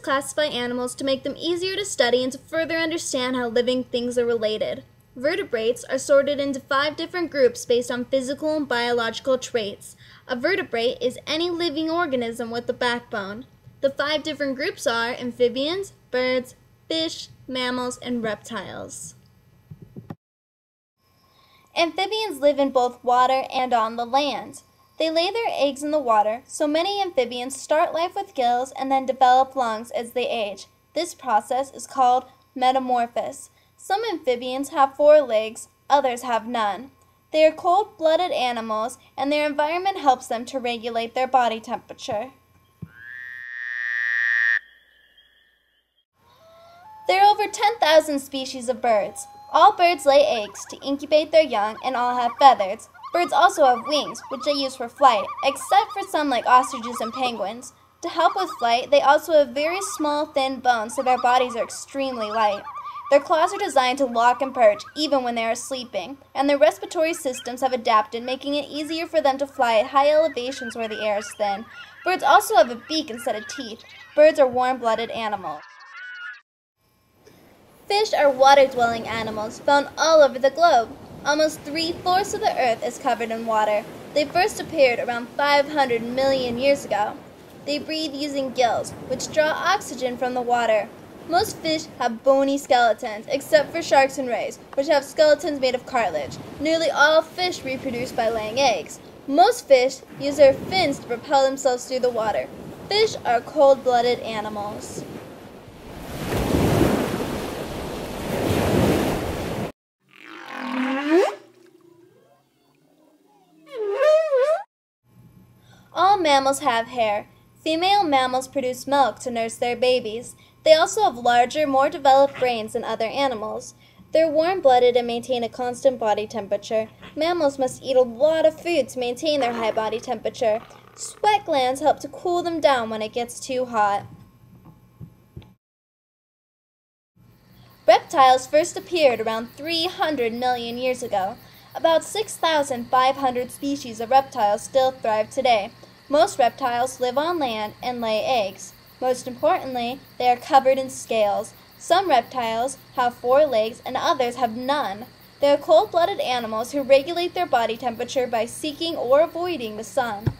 classify animals to make them easier to study and to further understand how living things are related. Vertebrates are sorted into 5 different groups based on physical and biological traits. A vertebrate is any living organism with a backbone. The 5 different groups are amphibians, birds, fish, mammals, and reptiles. Amphibians live in both water and on the land. They lay their eggs in the water, so many amphibians start life with gills and then develop lungs as they age. This process is called metamorphosis. Some amphibians have 4 legs, others have none. They are cold-blooded animals, and their environment helps them to regulate their body temperature. There are over 10,000 species of birds. All birds lay eggs to incubate their young, and all have feathers. Birds also have wings, which they use for flight, except for some like ostriches and penguins. To help with flight, they also have very small, thin bones, so their bodies are extremely light. Their claws are designed to lock and perch even when they are sleeping, and their respiratory systems have adapted, making it easier for them to fly at high elevations where the air is thin. Birds also have a beak instead of teeth. Birds are warm-blooded animals. Fish are water-dwelling animals found all over the globe. Almost 3/4 of the earth is covered in water. They first appeared around 500 million years ago. They breathe using gills, which draw oxygen from the water. Most fish have bony skeletons, except for sharks and rays, which have skeletons made of cartilage. Nearly all fish reproduce by laying eggs. Most fish use their fins to propel themselves through the water. Fish are cold-blooded animals. All mammals have hair. Female mammals produce milk to nurse their babies. They also have larger, more developed brains than other animals. They're warm-blooded and maintain a constant body temperature. Mammals must eat a lot of food to maintain their high body temperature. Sweat glands help to cool them down when it gets too hot. Reptiles first appeared around 300 million years ago. About 6,500 species of reptiles still thrive today. Most reptiles live on land and lay eggs. Most importantly, they are covered in scales. Some reptiles have 4 legs and others have none. They are cold-blooded animals who regulate their body temperature by seeking or avoiding the sun.